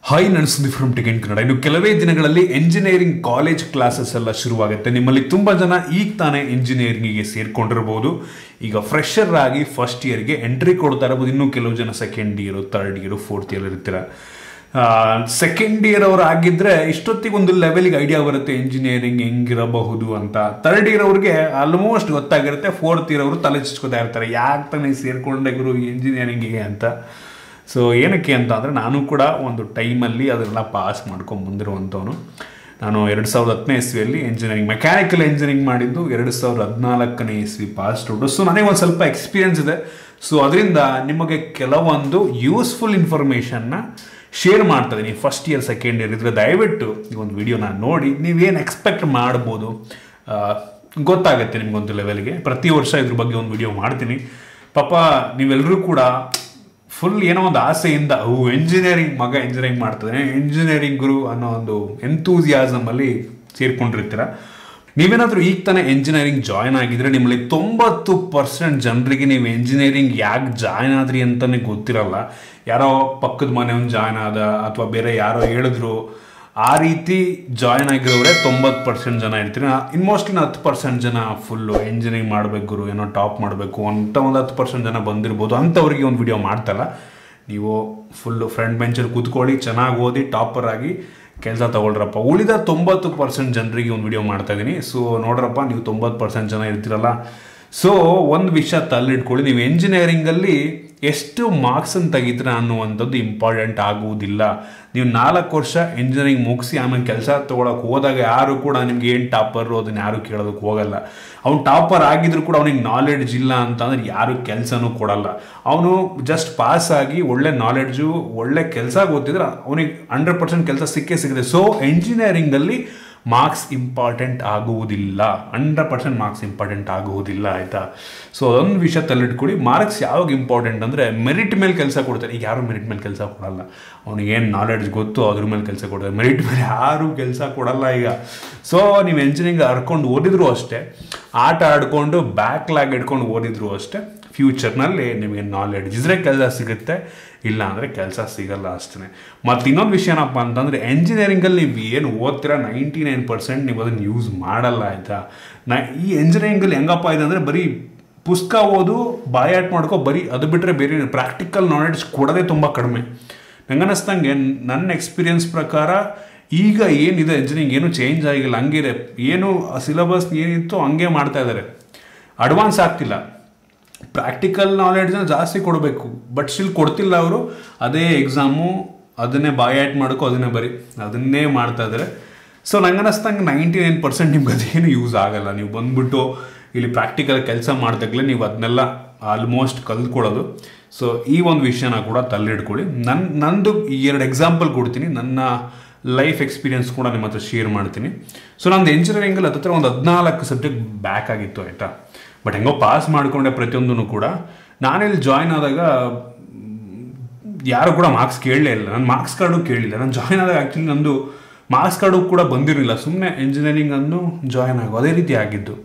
Hi ನಾನು Sudeep from tech in Kannada. ಇನ್ನು ಕೆಲವೇ ದಿನಗಳಲ್ಲಿ ಎಂಜಿನಿಯರಿಂಗ್ ಕಾಲೇಜ್ ಕ್ಲಾಸಸ್ ಎಲ್ಲ ಶುರುವಾಗುತ್ತೆ. ನಿಮ್ಮಲ್ಲಿ ತುಂಬ ಜನ ಈಗ ತಾನೇ ಇಂಜಿನಿಯರಿಂಗಿಗೆ ಸೇರ್ಕೊಂಡಿರ್ಬೋದು. ಈಗ ಫ್ರೆಷರ್ ಆಗಿ ಫಸ್ಟ್ ಇಯರ್ಗೆ ಎಂಟ್ರಿ ಕೊಡ್ತಾ ಇರ್ಬೋದು. ಇನ್ನೂ ಕೆಲವು ಜನ second year, third year, fourth year ಇರ್ತೀರ. ಸೆಕೆಂಡ್ ಇಯರ್ ಅವ್ರು ಆಗಿದ್ರೆ ಇಷ್ಟೊತ್ತಿಗೆ ಒಂದು ಲೆವೆಲ್ಗೆ ಐಡಿಯಾ ಬರುತ್ತೆ ಇಂಜಿನಿಯರಿಂಗ್ ಹೆಂಗಿರಬಹುದು ಅಂತ. ಥರ್ಡ್ ಇಯರ್ ಅವ್ರಿಗೆ ಆಲ್ಮೋಸ್ಟ್ ಗೊತ್ತಾಗಿರುತ್ತೆ. ಫೋರ್ತ್ ಇಯರ್ ಅವರು ತಲೆ ಚಿಚ್ಕೋತಾ ಇರ್ತಾರೆ, ಯಾಕೆ ತಾನೇ ಸೇರ್ಕೊಂಡೆ ಗುರು ಇಂಜಿನಿಯರಿಂಗಿಗೆ ಅಂತ. ಸೊ ಏನಕ್ಕೆ ಅಂತ ಅಂದರೆ ನಾನು ಕೂಡ ಒಂದು ಟೈಮಲ್ಲಿ ಅದನ್ನೆಲ್ಲ ಪಾಸ್ ಮಾಡ್ಕೊಂಡು ಬಂದಿರುವಂಥವನು. ನಾನು 2010ನೇ ಇಸ್ವಿಯಲ್ಲಿ ಇಂಜಿನಿಯರಿಂಗ್ ಮೆಕ್ಯಾನಿಕಲ್ ಇಂಜಿನಿಯರಿಂಗ್ ಮಾಡಿದ್ದು, 2014ನೇ ಇಸ್ವಿ ಪಾಸ್ ಔಟು. ಸೊ ನನಗೆ ಒಂದು ಸ್ವಲ್ಪ ಎಕ್ಸ್ಪೀರಿಯನ್ಸ್ ಇದೆ. ಸೊ ಅದರಿಂದ ನಿಮಗೆ ಕೆಲವೊಂದು ಯೂಸ್ಫುಲ್ ಇನ್ಫಾರ್ಮೇಷನ್ನ ಶೇರ್ ಮಾಡ್ತಾ ಇದ್ದೀನಿ. ಫಸ್ಟ್ ಇಯರ್ ಸೆಕೆಂಡ್ ಇಯರ್ ಇದ್ರೆ ದಯವಿಟ್ಟು ಈ ಒಂದು ವಿಡಿಯೋನ ನೋಡಿ ನೀವೇನು ಎಕ್ಸ್ಪೆಕ್ಟ್ ಮಾಡ್ಬೋದು ಗೊತ್ತಾಗುತ್ತೆ ನಿಮಗೊಂದು ಲೆವೆಲ್ಗೆ. ಪ್ರತಿ ವರ್ಷ ಇದ್ರ ಬಗ್ಗೆ ಒಂದು ವಿಡಿಯೋ ಮಾಡ್ತೀನಿ. ಪಾಪ ನೀವೆಲ್ಲರೂ ಕೂಡ ಫುಲ್ ಏನೋ ಒಂದು ಆಸೆಯಿಂದ ಎಂಜಿನಿಯರಿಂಗ್ ಮಗ ಇಂಜಿನಿಯರಿಂಗ್ ಮಾಡ್ತದೆ, ಇಂಜಿನಿಯರಿಂಗ್ ಗುರು ಅನ್ನೋ ಒಂದು ಎಂತೂಸಿಯಾಸಮಲ್ಲಿ ಸೇರ್ಕೊಂಡಿರ್ತೀರ. ನೀವೇನಾದರೂ ಈಗ ತಾನೇ ಎಂಜಿನಿಯರಿಂಗ್ ಜಾಯ್ನ್ ಆಗಿದ್ರೆ ನಿಮ್ಮಲ್ಲಿ 90% ಜನರಿಗೆ ನೀವು ಎಂಜಿನಿಯರಿಂಗ್ ಯಾಕೆ ಜಾಯ್ನ್ ಆದ್ರಿ ಅಂತಲೇ ಗೊತ್ತಿರಲ್ಲ. ಯಾರೋ ಪಕ್ಕದ ಮನೆಯವ್ನು ಜಾಯ್ನ್ ಆದ ಅಥವಾ ಬೇರೆ ಯಾರೋ ಹೇಳಿದ್ರು ಆ ರೀತಿ ಜಾಯ್ನ್ ಆಗಿರೋರೆ 90% ಜನ ಇರ್ತೀರಿ. ಇನ್ಮೋಸ್ಟ್ಲಿ 10% ಜನ ಫುಲ್ಲು ಎಂಜಿನಿಯರಿಂಗ್ ಮಾಡಬೇಕು ಗುರು, ಏನೋ ಟಾಪ್ ಮಾಡಬೇಕು ಅಂತ ಒಂದು 10% ಜನ ಬಂದಿರ್ಬೋದು. ಅಂಥವ್ರಿಗೆ ಒಂದು ವಿಡಿಯೋ ಮಾಡ್ತಲ್ಲ. ನೀವು ಫುಲ್ಲು ಫ್ರಂಟ್ ಬೆಂಚಲ್ಲಿ ಕೂತ್ಕೊಳ್ಳಿ, ಚೆನ್ನಾಗಿ ಓದಿ ಟಾಪರ್ ಆಗಿ ಕೆಲಸ ತಗೊಳ್ರಪ್ಪ. ಉಳಿದ 90% ಜನರಿಗೆ ಒಂದು ವಿಡಿಯೋ ಮಾಡ್ತಾ ಇದ್ದೀನಿ. ಸೊ ನೋಡ್ರಪ್ಪ, ನೀವು 90% ಜನ ಇರ್ತೀರಲ್ಲ. ಸೊ ಒಂದು ವಿಷಯ ತಲ್ಲಿಟ್ಕೊಳ್ಳಿ, ನೀವು ಎಂಜಿನಿಯರಿಂಗಲ್ಲಿ ಎಷ್ಟು ಮಾರ್ಕ್ಸನ್ನು ತೆಗಿತೀರ ಅನ್ನುವಂಥದ್ದು ಇಂಪಾರ್ಟೆಂಟ್ ಆಗುವುದಿಲ್ಲ. ನೀವು 4 ವರ್ಷ ಇಂಜಿನಿಯರಿಂಗ್ ಮುಗಿಸಿ ಆಮೇಲೆ ಕೆಲಸ ತೊಗೊಳಕ್ಕೆ ಹೋದಾಗ ಯಾರು ಕೂಡ ನಿಮ್ಗೆ ಏನು ಟಾಪರು ಅದನ್ನು ಯಾರು ಕೇಳೋದಕ್ಕೆ ಹೋಗಲ್ಲ. ಅವ್ನು ಟಾಪರ್ ಆಗಿದ್ರು ಕೂಡ ಅವನಿಗೆ ನಾಲೆಡ್ಜ್ ಇಲ್ಲ ಅಂತಂದ್ರೆ ಯಾರು ಕೆಲಸನೂ ಕೊಡಲ್ಲ. ಅವನು ಜಸ್ಟ್ ಪಾಸ್ ಆಗಿ ಒಳ್ಳೆ ನಾಲೆಡ್ಜು ಒಳ್ಳೆ ಕೆಲಸ ಗೊತ್ತಿದ್ರೆ ಅವನಿಗೆ 100% ಕೆಲಸ ಸಿಗುತ್ತೆ. ಸೊ ಎಂಜಿನಿಯರಿಂಗಲ್ಲಿ ಮಾರ್ಕ್ಸ್ ಇಂಪಾರ್ಟೆಂಟ್ ಆಗುವುದಿಲ್ಲ, 100% ಮಾರ್ಕ್ಸ್ ಇಂಪಾರ್ಟೆಂಟ್ ಆಗುವುದಿಲ್ಲ, ಆಯಿತಾ. ಸೊ ಅದೊಂದು ವಿಷಯ ತಲ್ಲಿಟ್ಕೊಡಿ. ಮಾರ್ಕ್ಸ್ ಯಾವಾಗ ಇಂಪಾರ್ಟೆಂಟ್ ಅಂದರೆ ಮೆರಿಟ್ ಮೇಲೆ ಕೆಲಸ ಕೊಡ್ತಾರೆ. ಈಗ ಯಾರು ಮೆರಿಟ್ ಮೇಲೆ ಕೆಲಸ ಕೊಡಲ್ಲ. ಅವನಿಗೆ ಏನು ನಾಲೆಡ್ಜ್ ಗೊತ್ತು ಅದ್ರ ಮೇಲೆ ಕೆಲಸ ಕೊಡ್ತಾರೆ, ಮೆರಿಟ್ ಮೇಲೆ ಯಾರೂ ಕೆಲಸ ಕೊಡಲ್ಲ ಈಗ. ಸೊ ನೀವು ಎಂಜಿನಿಯರಿಂಗ್ ಹರ್ಕೊಂಡು ಓದಿದ್ರು ಅಷ್ಟೇ, ಆಟ ಆಡ್ಕೊಂಡು ಬ್ಯಾಕ್ಲಾಗ್ ಇಟ್ಕೊಂಡು ಓದಿದ್ರು ಅಷ್ಟೇ, ಫ್ಯೂಚರ್ನಲ್ಲಿ ನಿಮಗೆ ನಾಲೆಡ್ಜ್ ಇದ್ರೆ ಕೆಲಸ ಸಿಗುತ್ತೆ, ಇಲ್ಲ ಅಂದರೆ ಕೆಲಸ ಸಿಗಲ್ಲ ಅಷ್ಟೇ. ಮತ್ತು ಇನ್ನೊಂದು ವಿಷಯ ಏನಪ್ಪ ಅಂತಂದರೆ ಎಂಜಿನಿಯರಿಂಗಲ್ಲಿ ನೀವು ಏನು ಓದ್ತೀರ 99% ನೀವು ಅದನ್ನು ಯೂಸ್ ಮಾಡಲ್ಲ, ಆಯಿತಾ. ಈ ಎಂಜಿನಿಯರಿಂಗಲ್ಲಿ ಹೆಂಗಪ್ಪ ಇದೆ ಅಂದರೆ ಬರೀ ಪುಸ್ತಕ ಓದು ಬಾಯಾಟ್ ಮಾಡ್ಕೊ, ಬರೀ ಅದು ಬಿಟ್ಟರೆ ಬೇರೆ ಪ್ರಾಕ್ಟಿಕಲ್ ನಾಲೆಡ್ಜ್ ಕೊಡೋದೇ ತುಂಬ ಕಡಿಮೆ. ನಂಗೆ ಅನ್ನಿಸ್ದಂಗೆ ನನ್ನ ಎಕ್ಸ್ಪೀರಿಯನ್ಸ್ ಪ್ರಕಾರ ಈಗ ಏನಿದೆ ಎಂಜಿನಿಯರಿಂಗ್ ಏನೂ ಚೇಂಜ್ ಆಗಿಲ್ಲ, ಹಂಗಿದೆ. ಏನು ಸಿಲೆಬಸ್ ಏನಿತ್ತು ಹಂಗೆ ಮಾಡ್ತಾ ಇದ್ದಾರೆ, ಅಡ್ವಾನ್ಸ್ ಆಗ್ತಿಲ್ಲ. ಪ್ರಾಕ್ಟಿಕಲ್ ನಾಲೆಡ್ಜನ್ನ ಜಾಸ್ತಿ ಕೊಡಬೇಕು, ಬಟ್ ಸ್ಟಿಲ್ ಕೊಡ್ತಿಲ್ಲ ಅವರು. ಅದೇ ಎಕ್ಸಾಮು, ಅದನ್ನೇ ಬಾಯಾಟ್ ಮಾಡ್ಕೊ, ಅದನ್ನೇ ಬರೀ ಅದನ್ನೇ ಮಾಡ್ತಾ ಇದ್ದಾರೆ. ಸೊ ನಂಗೆ ಅನ್ನಿಸ್ದಂಗೆ 99% ನಿಮ್ಗೆ ಅದೇನು ಯೂಸ್ ಆಗಲ್ಲ. ನೀವು ಬಂದ್ಬಿಟ್ಟು ಇಲ್ಲಿ ಪ್ರಾಕ್ಟಿಕಲ್ ಕೆಲಸ ಮಾಡಿದಾಗಲೇ ನೀವು ಅದನ್ನೆಲ್ಲ ಆಲ್ಮೋಸ್ಟ್ ಕಲ್ತ್ಕೊಳ್ಳೋದು. ಸೊ ಈ ಒಂದು ವಿಷಯನ ಕೂಡ ತಲ್ಲಿಡ್ಕೊಳ್ಳಿ. ನಂದು 2 ಎಕ್ಸಾಂಪಲ್ ಕೊಡ್ತೀನಿ, ನನ್ನ ಲೈಫ್ ಎಕ್ಸ್ಪೀರಿಯನ್ಸ್ ಕೂಡ ನಿಮ್ಮ ಹತ್ರ ಶೇರ್ ಮಾಡ್ತೀನಿ. ಸೊ ನಂದು ಎಂಜಿನಿಯರಿಂಗಲ್ಲಿ ಹತ್ತಿರ ಒಂದು 14 ಸಬ್ಜೆಕ್ಟ್ ಬ್ಯಾಕ್ ಆಗಿತ್ತು, ಆಯಿತಾ. ಬಟ್ ಹೆಂಗೋ ಪಾಸ್ ಮಾಡಿಕೊಂಡೆ ಪ್ರತಿಯೊಂದೂ ಕೂಡ. ನಾನಿಲ್ಲಿ ಜಾಯ್ನ್ ಆದಾಗ ಯಾರು ಕೂಡ ಮಾರ್ಕ್ಸ್ ಕೇಳಲೇ ಇಲ್ಲ, ನಾನು ಮಾರ್ಕ್ಸ್ ಕಾರ್ಡು ಕೇಳಿಲ್ಲ. ನಾನು ಜಾಯ್ನ್ ಆದಾಗ ಆ್ಯಕ್ಚುಲಿ ನಂದು ಮಾರ್ಕ್ಸ್ ಕಾರ್ಡು ಕೂಡ ಬಂದಿರಲಿಲ್ಲ, ಸುಮ್ಮನೆ ಎಂಜಿನಿಯರಿಂಗ್ ಅನ್ನು ಜಾಯ್ನ್ ಆಗೋ ಅದೇ ರೀತಿ ಆಗಿದ್ದು.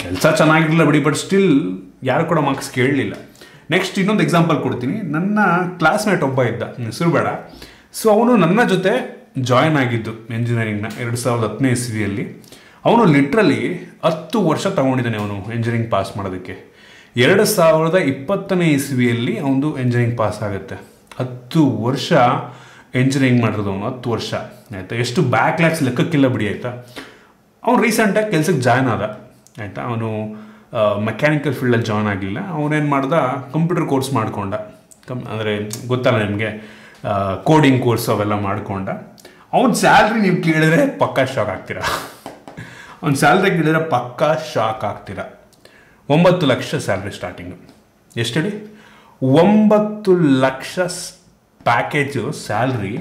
ಕೆಲಸ ಚೆನ್ನಾಗಿರಲಿಲ್ಲ ಬಿಡಿ, ಬಟ್ ಸ್ಟಿಲ್ ಯಾರು ಕೂಡ ಮಾರ್ಕ್ಸ್ ಕೇಳಲಿಲ್ಲ. ನೆಕ್ಸ್ಟ್ ಇನ್ನೊಂದು ಎಕ್ಸಾಂಪಲ್ ಕೊಡ್ತೀನಿ. ನನ್ನ ಕ್ಲಾಸ್ಮೇಟ್ ಒಬ್ಬ ಇದ್ದ, ಹೆಸರು ಬೇಡ. ಸೊ ಅವನು ನನ್ನ ಜೊತೆ ಜಾಯ್ನ್ ಆಗಿದ್ದು ಎಂಜಿನಿಯರಿಂಗ್ನ 2010ನೇ ಇಸ್ವಿಯಲ್ಲಿ. ಅವನು ಲಿಟ್ರಲಿ 10 ವರ್ಷ ತಗೊಂಡಿದ್ದಾನೆ ಅವನು ಎಂಜಿನಿಯರಿಂಗ್ ಪಾಸ್ ಮಾಡೋದಕ್ಕೆ. 2020ನೇ ಇಸ್ವಿಯಲ್ಲಿ ಅವನು ಎಂಜಿನಿಯರಿಂಗ್ ಪಾಸ್ ಆಗುತ್ತೆ. 10 ವರ್ಷ ಎಂಜಿನಿಯರಿಂಗ್ ಮಾಡಿರೋದು ಅವನು, 10 ವರ್ಷ, ಆಯಿತಾ. ಎಷ್ಟು ಬ್ಯಾಕ್ಲಾಗ್ಸ್ ಲೆಕ್ಕಕ್ಕಿಲ್ಲ ಬಿಡಿ, ಆಯಿತಾ. ಅವ್ನು ರೀಸೆಂಟಾಗಿ ಕೆಲಸಕ್ಕೆ ಜಾಯ್ನ್ ಆದ, ಆಯಿತಾ. ಅವನು ಮೆಕ್ಯಾನಿಕಲ್ ಫೀಲ್ಡಲ್ಲಿ ಜಾಯ್ನ್ ಆಗಲಿಲ್ಲ. ಅವನೇನು ಮಾಡ್ದ, ಕಂಪ್ಯೂಟರ್ ಕೋರ್ಸ್ ಮಾಡ್ಕೊಂಡ. ಅಂದರೆ ಗೊತ್ತಲ್ಲ ನಿಮಗೆ, ಕೋಡಿಂಗ್ ಕೋರ್ಸ್ ಅವೆಲ್ಲ ಮಾಡ್ಕೊಂಡ. ಅವ್ನ ಸ್ಯಾಲ್ರಿ ನೀವು ಕೇಳಿದ್ರೆ ಪಕ್ಕಾ ಶಾಕ್ ಆಗ್ತೀರಾ. ಅವ್ನ ಸ್ಯಾಲ್ರಿ ಕೇಳಿದ್ರೆ ಪಕ್ಕಾ ಶಾಕ್ ಆಗ್ತೀರಾ. 9 ಲಕ್ಷ ಸ್ಯಾಲ್ರಿ ಸ್ಟಾರ್ಟಿಂಗು. ಎಷ್ಟು ಹೇಳಿ? 9 ಲಕ್ಷ ಪ್ಯಾಕೇಜು ಸ್ಯಾಲ್ರಿ.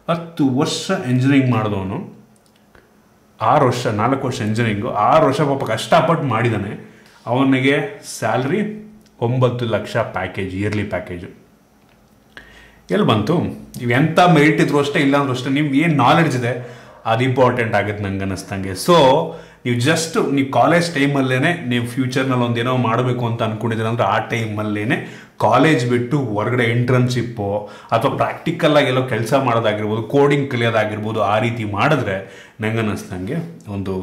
10 ವರ್ಷ ಎಂಜಿನಿಯರಿಂಗ್ ಮಾಡಿದವನು, 4 ವರ್ಷ ಇಂಜಿನಿಯರಿಂಗು, 6 ವರ್ಷ ಪಾಪ ಕಷ್ಟಪಟ್ಟು ಮಾಡಿದ್ದಾನೆ. ಅವನಿಗೆ salary 9 lakh package, yearly package. ಎಲ್ಲಿ ಬಂತು? ನೀವು ಎಂಥ ಮೆರಿಟ್ ಇದ್ರು ಅಷ್ಟೇ, ಇಲ್ಲ ಅಂದ್ರೂ ಅಷ್ಟೇ, ನಿಮ್ಗೆ ಏನು ನಾಲೆಡ್ಜ್ ಇದೆ ಅದು ಇಂಪಾರ್ಟೆಂಟ್ ಆಗುತ್ತೆ ನಂಗೆ ಅನ್ನಿಸ್ದಂಗೆ. ಸೊ ನೀವು ಜಸ್ಟ್ ನೀವು ಕಾಲೇಜ್ ಟೈಮಲ್ಲೇ ನೀವು ಫ್ಯೂಚರ್ನಲ್ಲಿ ಒಂದು ಏನೋ ಮಾಡಬೇಕು ಅಂತ ಅಂದ್ಕೊಂಡಿದ್ದೀರ ಅಂದರೆ ಆ ಟೈಮಲ್ಲೇ ಕಾಲೇಜ್ ಬಿಟ್ಟು ಹೊರಗಡೆ ಇಂಟರ್ನ್ಶಿಪ್ಪು ಅಥವಾ ಪ್ರಾಕ್ಟಿಕಲ್ಲಾಗಿ ಎಲ್ಲೋ ಕೆಲಸ ಮಾಡೋದಾಗಿರ್ಬೋದು, ಕೋಡಿಂಗ್ ಕಲಿಯೋದಾಗಿರ್ಬೋದು, ಆ ರೀತಿ ಮಾಡಿದ್ರೆ ನಂಗೆ ಅನ್ನಿಸ್ದಂಗೆ ಒಂದು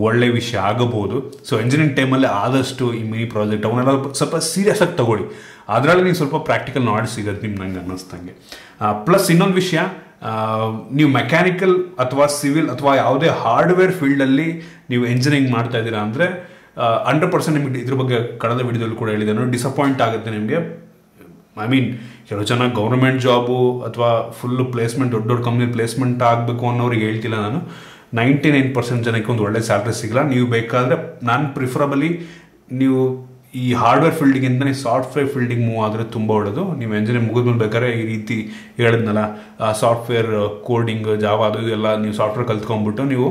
ಒಳ್ಳೆ ವಿಷಯ ಆಗಬಹುದು. ಸೊ ಇಂಜಿನಿಯರಿಂಗ್ ಟೈಮಲ್ಲಿ ಆದಷ್ಟು ಈ ಮಿನಿ ಪ್ರಾಜೆಕ್ಟ್ ಅವನ್ನೆಲ್ಲ ಸ್ವಲ್ಪ ಸೀರಿಯಸ್ ಆಗಿ ತಗೊಳ್ಳಿ. ಅದರಲ್ಲಿ ನೀವು ಸ್ವಲ್ಪ ಪ್ರಾಕ್ಟಿಕಲ್ ನಾಲೆಡ್ಜ್ ಸಿಗುತ್ತೆ ನಿಮ್ಗೆ ನಂಗೆ ಅನ್ನಿಸ್ದಂಗೆ. ಪ್ಲಸ್ ಇನ್ನೊಂದು ವಿಷಯ, ನೀವು ಮೆಕ್ಯಾನಿಕಲ್ ಅಥವಾ ಸಿವಿಲ್ ಅಥವಾ ಯಾವುದೇ ಹಾರ್ಡ್ವೇರ್ ಫೀಲ್ಡಲ್ಲಿ ನೀವು ಇಂಜಿನಿಯರಿಂಗ್ ಮಾಡ್ತಾ ಇದ್ದೀರಾ ಅಂದರೆ 100% ನಿಮಗೆ ಇದ್ರ ಬಗ್ಗೆ ಕಳೆದ ವಿಡಿಯೋದಲ್ಲಿ ಕೂಡ ಹೇಳಿದೆ, ಡಿಸಪಾಯಿಂಟ್ ಆಗುತ್ತೆ ನಿಮಗೆ. ಐ ಮೀನ್ ಕೆಲವು ಜನ ಗೌರ್ಮೆಂಟ್ ಜಾಬು ಅಥವಾ ಫುಲ್ಲು ಪ್ಲೇಸ್ಮೆಂಟ್ ದೊಡ್ಡ ದೊಡ್ಡ ಕಂಪ್ನಿ ಪ್ಲೇಸ್ಮೆಂಟ್ ಆಗಬೇಕು ಅನ್ನೋರಿಗೆ ಹೇಳ್ತಿಲ್ಲ ನಾನು. 99% ಜನಕ್ಕೆ ಒಂದು ಒಳ್ಳೆ ಸ್ಯಾಲ್ರಿ ಸಿಗಲ್ಲ. ನೀವು ಬೇಕಾದರೆ ನಾನು ಪ್ರಿಫರಬಲಿ ನೀವು ಈ ಹಾರ್ಡ್ವೇರ್ ಫೀಲ್ಡಿಗಿಂತ ನೀವು ಸಾಫ್ಟ್ವೇರ್ ಫೀಲ್ಡಿಗೆ ಮೂವ್ ಆದರೆ ತುಂಬ ಒಳ್ಳೆಯದು. ನೀವು ಎಂಜಿನಿಯರ್ ಮುಗಿದ್ಮೇಲೆ ಬೇಕಾದ್ರೆ ಈ ರೀತಿ ಹೇಳಿದ್ನಲ್ಲ, ಸಾಫ್ಟ್ವೇರ್ ಕೋಡಿಂಗ್ ಜಾವ ಅದು ಎಲ್ಲ ನೀವು ಸಾಫ್ಟ್ವೇರ್ ಕಲ್ತ್ಕೊಂಡ್ಬಿಟ್ಟು ನೀವು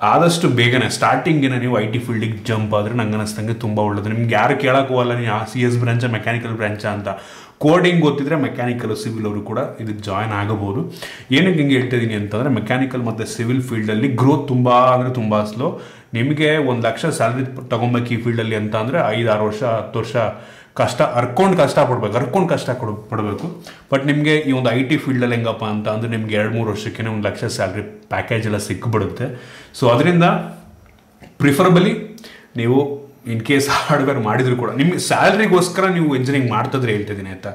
ಆದಷ್ಟು ಬೇಗನೆ ಸ್ಟಾರ್ಟಿಂಗಿನ ನೀವು IT ಫೀಲ್ಡಿಗೆ ಜಂಪ್ ಆದರೆ ನಂಗೆ ಅನ್ನಿಸ್ದಂಗೆ ತುಂಬ ಒಳ್ಳೆಯದು. ನಿಮ್ಗೆ ಯಾರು ಕೇಳೋಕ್ಕೂ ಹೋಗಲ್ಲ ನೀವು CS ಬ್ರಾಂಚಾ ಮೆಕ್ಯಾನಿಕಲ್ ಬ್ರಾಂಚಾ ಅಂತ. ಕೋಡಿಂಗ್ ಗೊತ್ತಿದ್ರೆ ಮೆಕ್ಯಾನಿಕಲ್ ಸಿವಿಲ್ ಅವರು ಕೂಡ ಇದಕ್ಕೆ ಜಾಯ್ನ್ ಆಗಬಹುದು. ಏನಕ್ಕೆ ಹಿಂಗೆ ಹೇಳ್ತಿದ್ದೀನಿ ಅಂತಂದರೆ, ಮೆಕ್ಯಾನಿಕಲ್ ಮತ್ತು ಸಿವಿಲ್ ಫೀಲ್ಡಲ್ಲಿ ಗ್ರೋತ್ ತುಂಬ ಅಂದರೆ ತುಂಬ ಸ್ಲೋ. ನಿಮಗೆ 1 ಲಕ್ಷ ಸ್ಯಾಲ್ರಿ ತೊಗೊಬೇಕು ಈ ಫೀಲ್ಡಲ್ಲಿ ಅಂತ ಅಂದರೆ 5-6 ವರ್ಷ 10 ವರ್ಷ ಹರ್ಕೊಂಡು ಕಷ್ಟ ಪಡಬೇಕು. ಬಟ್ ನಿಮಗೆ ಈ ಒಂದು IT ಫೀಲ್ಡಲ್ಲಿ ಹೆಂಗಪ್ಪ ಅಂತ ಅಂದರೆ ನಿಮ್ಗೆ 2-3 ವರ್ಷಕ್ಕೆ 1 ಲಕ್ಷ ಸ್ಯಾಲ್ರಿ ಪ್ಯಾಕೇಜ್ ಎಲ್ಲ ಸಿಕ್ಬಿಡುತ್ತೆ. ಸೊ ಅದರಿಂದ ಪ್ರಿಫರಬಲಿ ನೀವು ಇನ್ ಕೇಸ್ ಹಾರ್ಡ್ವೇರ್ ಮಾಡಿದ್ರು ಕೂಡ ನಿಮಗೆ ಸ್ಯಾಲ್ರಿಗೋಸ್ಕರ ನೀವು ಇಂಜಿನಿಯರಿಂಗ್ ಮಾಡ್ತಿದ್ರೆ ಹೇಳ್ತಿದ್ದೀನಿ ಆಯಿತಾ.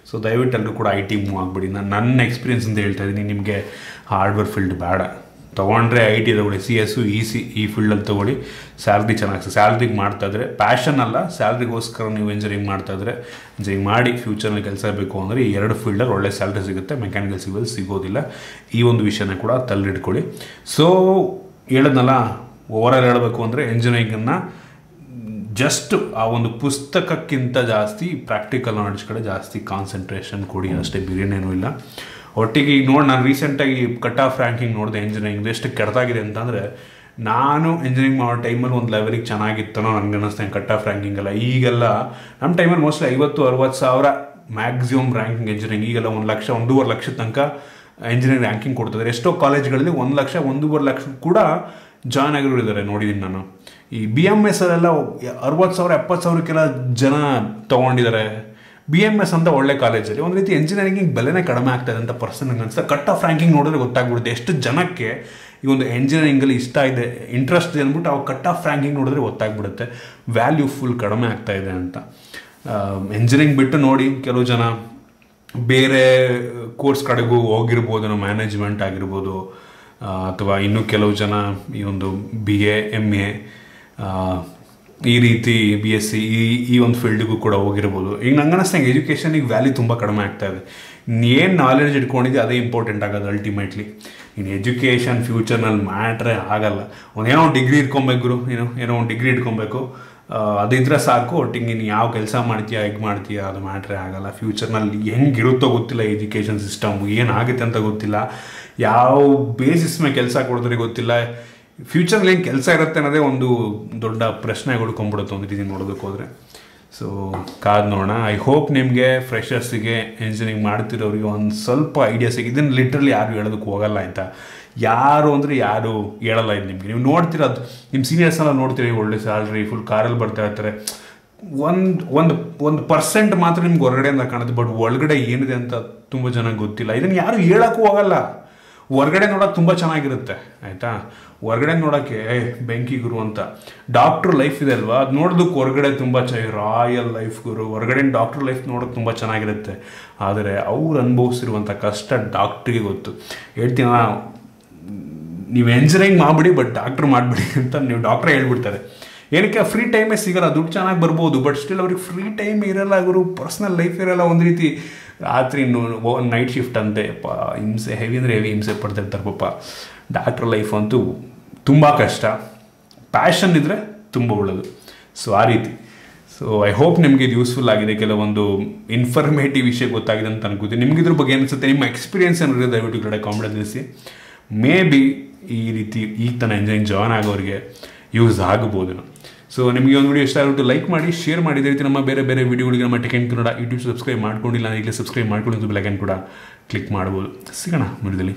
ಸೊ ದಯವಿಟ್ಟು ಎಲ್ಲರೂ ಕೂಡ IT ಮೂವ್ ಆಗಿಬಿಡಿ. ನನ್ನ ಎಕ್ಸ್ಪೀರಿಯನ್ಸಿಂದ ಹೇಳ್ತಾ ಇದ್ದೀನಿ, ನಿಮಗೆ ಹಾರ್ಡ್ವೇರ್ ಫೀಲ್ಡ್ ಬೇಡ. ತೊಗೊಂಡ್ರೆ IT ತಗೊಳ್ಳಿ, CS EC ಈ ಫೀಲ್ಡಲ್ಲಿ ತೊಗೊಳ್ಳಿ, ಸ್ಯಾಲ್ರಿ ಚೆನ್ನಾಗಿ ಸ್ಯಾಲ್ರಿಗೆ ಮಾಡ್ತಾಯಿದ್ರೆ, ಪ್ಯಾಷನ್ ಅಲ್ಲ ಸ್ಯಾಲ್ರಿಗೋಸ್ಕರ ನೀವು ಇಂಜಿನಿಯರಿಂಗ್ ಮಾಡ್ತಾಯಿದ್ರೆ ಇಂಜಿನಿಯರಿಂಗ್ ಮಾಡಿ ಫ್ಯೂಚರ್ನಲ್ಲಿ ಕೆಲಸ ಬೇಕು ಅಂದರೆ ಈ 2 ಫೀಲ್ಡಲ್ಲಿ ಒಳ್ಳೆ ಸ್ಯಾಲ್ರಿ ಸಿಗುತ್ತೆ. ಮೆಕ್ಯಾನಿಕಲ್ ಸಿವಿಲ್ ಸಿಗೋದಿಲ್ಲ. ಈ ಒಂದು ವಿಷಯನ ಕೂಡ ತಲೆಯಿಟ್ಕೊಳ್ಳಿ. ಸೊ ಹೇಳಿದ್ನಲ್ಲ, ಓವರಾಲ್ ಹೇಳಬೇಕು ಅಂದರೆ ಇಂಜಿನಿಯರಿಂಗನ್ನು ಜಸ್ಟ್ ಆ ಒಂದು ಪುಸ್ತಕಕ್ಕಿಂತ ಜಾಸ್ತಿ ಪ್ರಾಕ್ಟಿಕಲ್ ನಾಲೆಡ್ಜ್ ಕಡೆ ಜಾಸ್ತಿ ಕಾನ್ಸಂಟ್ರೇಷನ್ ಕೊಡಿ ಅಷ್ಟೇ, ಬೇರೇನೇನೂ ಇಲ್ಲ. ಒಟ್ಟಿಗೆ ಈಗ ನೋಡಿ, ನಾನು ರೀಸೆಂಟಾಗಿ ಕಟ್ ಆಫ್ ರ್ಯಾಂಕಿಂಗ್ ನೋಡಿದೆ ಇಂಜಿನಿಯರಿಂಗ್ ಎಷ್ಟು ಕೆಟ್ಟದಾಗಿದೆ ಅಂತಂದರೆ, ನಾನು ಇಂಜಿನಿಯರಿಂಗ್ ಮಾಡೋ ಟೈಮಲ್ಲಿ ಒಂದು ಲೆವೆಲಿಗೆ ಚೆನ್ನಾಗಿತ್ತನೋ ನನಗೆ ಅನ್ನಿಸ್ತೇನೆ ಕಟ್ ಆಫ್ ರ್ಯಾಂಕಿಂಗ್ ಎಲ್ಲ. ಈಗೆಲ್ಲ ನಮ್ಮ ಟೈಮಲ್ಲಿ ಮೋಸ್ಟ್ಲಿ 50-60 ಸಾವಿರ ಮ್ಯಾಕ್ಸಿಮಮ್ ರ್ಯಾಂಕಿಂಗ್ ಇಂಜಿನಿಯರಿಂಗ್. ಈಗೆಲ್ಲ 1 ಲಕ್ಷ 1.5 ಲಕ್ಷ ತನಕ ಇಂಜಿನಿಯರಿಂಗ್ ರ್ಯಾಂಕಿಂಗ್ ಕೊಡ್ತಿದ್ದಾರೆ. ಎಷ್ಟೋ ಕಾಲೇಜ್ಗಳಲ್ಲಿ 1 ಲಕ್ಷ 1.5 ಲಕ್ಷ ಕೂಡ ಜಾಯ್ನ್ ಆಗಿರೋರಿದ್ದಾರೆ ನೋಡಿದ್ದೀನಿ ನಾನು. ಈ BMS ಅಲ್ಲೆಲ್ಲ 60 ಸಾವಿರ 70 ಸಾವಿರಕ್ಕೆಲ್ಲ ಜನ ತೊಗೊಂಡಿದ್ದಾರೆ. BMS ಅಂತ ಒಳ್ಳೆ ಕಾಲೇಜಲ್ಲಿ ಒಂದು ರೀತಿ ಇಂಜಿನಿಯರಿಂಗಿಗೆ ಬೆಲೆನೇ ಕಡಿಮೆ ಆಗ್ತಾಯಿದೆ ಅಂತ ಪರ್ಸನಲ್ ಅನಿಸ್ತಾ. ಕಟ್ ಆಫ್ ರ್ಯಾಂಕಿಂಗ್ ನೋಡಿದ್ರೆ ಗೊತ್ತಾಗ್ಬಿಡುತ್ತೆ ಎಷ್ಟು ಜನಕ್ಕೆ ಈ ಒಂದು ಇಂಜಿನಿಯರಿಂಗಲ್ಲಿ ಇಷ್ಟ ಇದೆ, ಇಂಟ್ರೆಸ್ಟ್ ಇದೆ ಅಂದ್ಬಿಟ್ಟು ಅವು ಕಟ್ ಆಫ್ ರ್ಯಾಂಕಿಂಗ್ ನೋಡಿದ್ರೆ ಗೊತ್ತಾಗ್ಬಿಡುತ್ತೆ ವ್ಯಾಲ್ಯೂ ಫುಲ್ ಕಡಿಮೆ ಆಗ್ತಾಯಿದೆ ಅಂತ. ಇಂಜಿನಿಯರಿಂಗ್ ಬಿಟ್ಟು ನೋಡಿ, ಕೆಲವು ಜನ ಬೇರೆ ಕೋರ್ಸ್ ಕಡೆಗೂ ಹೋಗಿರ್ಬೋದು, ಮ್ಯಾನೇಜ್ಮೆಂಟ್ ಆಗಿರ್ಬೋದು, ಅಥವಾ ಇನ್ನೂ ಕೆಲವು ಜನ ಈ ಒಂದು BA MA ಈ ರೀತಿ BSc ಈ ಒಂದು ಫೀಲ್ಡಿಗೂ ಕೂಡ ಹೋಗಿರ್ಬೋದು. ಈಗ ನಂಗೆ ಅನ್ನಿಸ್ತಂಗೆ ಎಜುಕೇಷನಿಗೆ ವ್ಯಾಲ್ಯೂ ತುಂಬ ಕಡಿಮೆ ಆಗ್ತಾಯಿದೆ. ಏನು ನಾಲೆಡ್ಜ್ ಇಟ್ಕೊಂಡಿದ್ದೆ ಅದೇ ಇಂಪಾರ್ಟೆಂಟ್ ಆಗೋದು ಅಲ್ಟಿಮೇಟ್ಲಿ. ಇನ್ನು ಎಜುಕೇಷನ್ ಫ್ಯೂಚರ್ನಲ್ಲಿ ಮ್ಯಾಟ್ರೇ ಆಗಲ್ಲ. ಏನೋ ಒಂದು ಡಿಗ್ರಿ ಇಟ್ಕೊಬೇಕು ಗುರು, ಏನೋ ಒಂದು ಡಿಗ್ರಿ ಇಟ್ಕೊಬೇಕು, ಅದಿದ್ರೆ ಸಾಕು. ಒಟ್ಟಿಗೆ ನೀನು ಯಾವ ಕೆಲಸ ಮಾಡ್ತೀಯಾ ಹೇಗೆ ಮಾಡ್ತೀಯಾ ಅದು ಮ್ಯಾಟ್ರೇ ಆಗಲ್ಲ. ಫ್ಯೂಚರ್ನಲ್ಲಿ ಹೆಂಗಿರುತ್ತೋ ಗೊತ್ತಿಲ್ಲ, ಎಜುಕೇಷನ್ ಸಿಸ್ಟಮ್ ಏನಾಗುತ್ತೆ ಅಂತ ಗೊತ್ತಿಲ್ಲ, ಯಾವ ಬೇಸಿಸ್ ಮೇಲೆ ಕೆಲಸ ಕೊಡಿದ್ರೆ ಗೊತ್ತಿಲ್ಲ. ಫ್ಯೂಚರ್ಲಿ ಏನು ಕೆಲಸ ಇರುತ್ತೆ ಅನ್ನೋದೇ ಒಂದು ದೊಡ್ಡ ಪ್ರಶ್ನೆ ಉಳ್ಕೊಂಡ್ಬಿಡುತ್ತೆ ಒಂದು ರೀತಿ ನೋಡೋದಕ್ಕೆ ಹೋದರೆ. ಸೊ ಕಾದು ನೋಡೋಣ. ಐ ಹೋಪ್ ನಿಮಗೆ ಫ್ರೆಷರ್ಸಿಗೆ ಇಂಜಿನಿಯರಿಂಗ್ ಮಾಡ್ತಿರೋರಿಗೆ ಒಂದು ಸ್ವಲ್ಪ ಐಡಿಯಾ ಸಿಗುತ್ತೆ. ಇದನ್ನು ಲಿಟ್ರಲಿ ಯಾರು ಹೇಳೋದಕ್ಕೆ ಹೋಗಲ್ಲ ಆಯಿತಾ. ಯಾರು ಅಂದರೆ ಯಾರು ಹೇಳಲ್ಲ ಇದು ನಿಮಗೆ. ನೀವು ನೋಡ್ತಿರೋದು ನಿಮ್ಮ ಸೀನಿಯರ್ಸೆಲ್ಲ ನೋಡ್ತೀರಿ, ಒಳ್ಳೆ ಸ್ಯಾಲ್ರಿ ಫುಲ್ ಕಾರಲ್ಲಿ ಬರ್ತಾ ಇರ್ತಾರೆ. ಒಂದು ಪರ್ಸೆಂಟ್ ಮಾತ್ರ ನಿಮ್ಗೆ ಹೊರಗಡೆಯಿಂದ ಕಾಣುತ್ತೆ, ಬಟ್ ಒಳಗಡೆ ಏನಿದೆ ಅಂತ ತುಂಬ ಜನಕ್ಕೆ ಗೊತ್ತಿಲ್ಲ. ಇದನ್ನು ಯಾರು ಹೇಳೋಕ್ಕೂ ಹೋಗಲ್ಲ. ಹೊರಗಡೆ ನೋಡೋಕೆ ತುಂಬ ಚೆನ್ನಾಗಿರುತ್ತೆ ಆಯಿತಾ, ಹೊರಗಡೆ ನೋಡೋಕ್ಕೆ ಬೆಂಕಿ ಗುರು ಅಂತ. ಡಾಕ್ಟ್ರ್ ಲೈಫ್ ಇದೆ ಅಲ್ವಾ, ಅದು ನೋಡೋದಕ್ಕೆ ಹೊರಗಡೆ ತುಂಬ ರಾಯಲ್ ಲೈಫ್ ಗುರು, ಹೊರಗಡೆ ಡಾಕ್ಟ್ರ್ ಲೈಫ್ ನೋಡೋಕೆ ತುಂಬ ಚೆನ್ನಾಗಿರುತ್ತೆ. ಆದರೆ ಅವ್ರು ಅನುಭವಿಸಿರುವಂಥ ಕಷ್ಟ ಡಾಕ್ಟ್ರಿಗೆ ಗೊತ್ತು. ಹೇಳ್ತೀನಿ, ನೀವು ಇಂಜಿನಿಯರಿಂಗ್ ಮಾಡಿಬಿಡಿ ಬಟ್ ಡಾಕ್ಟ್ರ್ ಮಾಡಿಬಿಡಿ ಅಂತ ನೀವು ಡಾಕ್ಟ್ರೇ ಹೇಳ್ಬಿಡ್ತಾರೆ. ಏನಕ್ಕೆ ಫ್ರೀ ಟೈಮೇ ಸಿಗಲ್ಲ, ದುಡ್ಡು ಚೆನ್ನಾಗಿ ಬರ್ಬೋದು, ಬಟ್ ಸ್ಟಿಲ್ ಅವ್ರಿಗೆ ಫ್ರೀ ಟೈಮ್ ಇರಲ್ಲ ಗುರು, ಪರ್ಸ್ನಲ್ ಲೈಫ್ ಇರಲ್ಲ. ಒಂದು ರೀತಿ ರಾತ್ರಿ ನೈಟ್ ಶಿಫ್ಟ್ ಅಂತೆ ಹಿಂಸೆ, ಹೆವಿ ಅಂದರೆ ಹೆವಿ ಹಿಂಸೆ ಪಡ್ತಿರ್ತಾರೆ ಪಾಪ. ಡಾಕ್ಟ್ರ್ ಲೈಫ್ ಅಂತೂ ತುಂಬ ಕಷ್ಟ. ಪ್ಯಾಷನ್ ಇದ್ದರೆ ತುಂಬ ಒಳ್ಳೆಯದು. ಸೊ ಆ ರೀತಿ. ಸೊ ಐ ಹೋಪ್ ನಿಮಗೆ ಇದು ಯೂಸ್ಫುಲ್ ಆಗಿದೆ, ಕೆಲವೊಂದು ಇನ್ಫಾರ್ಮೇಟಿವ್ ವಿಷಯ ಗೊತ್ತಾಗಿದೆ ಅಂತ ಅನ್ಕೋತೀನಿ. ನಿಮ್ಗೆ ಇದ್ರ ಬಗ್ಗೆ ಅನಿಸುತ್ತೆ, ನಿಮ್ಮ ಎಕ್ಸ್ಪೀರಿಯನ್ಸ್ ಏನಿದೆ ದಯವಿಟ್ಟು ಕಡೆ ಕಾಮೆಂಟ್ ತಿಳಿಸಿ. ಮೇ ಬಿ ಈ ರೀತಿ ಈಗ ತಾನೇ ಇಂಜಿನಿಯರಿಂಗ್ ಜಾಯ್ನ್ ಆಗೋರಿಗೆ ಯೂಸ್ ಆಗ್ಬೋದು. ಸೊ ನಿಮಗೆ ಒಂದು ವಿಡಿಯೋ ಇಷ್ಟ ಆಗಿಬಿಟ್ಟು ಲೈಕ್ ಮಾಡಿ, ಶೇರ್ ಮಾಡಿ. ಇದೇ ರೀತಿ ನಮ್ಮ ಬೇರೆ ಬೇರೆ ವಿಡಿಯೋಗಳಿಗೆ ನಮ್ಮ tech in Kannada YouTube subscribe ಮಾಡ್ಕೊಂಡಿಲ್ಲ, ಈಗಲೇ ಸಬ್ಸ್ಕ್ರೈಬ್ ಮಾಡ್ಕೊಂಡು ಬೆಲ್ ಐಕಾನ್ ಕೂಡ ಕ್ಲಿಕ್ ಮಾಡ್ಬೋದು. ಸಿಗೋಣ ಮುಂದಿನಲ್ಲಿ.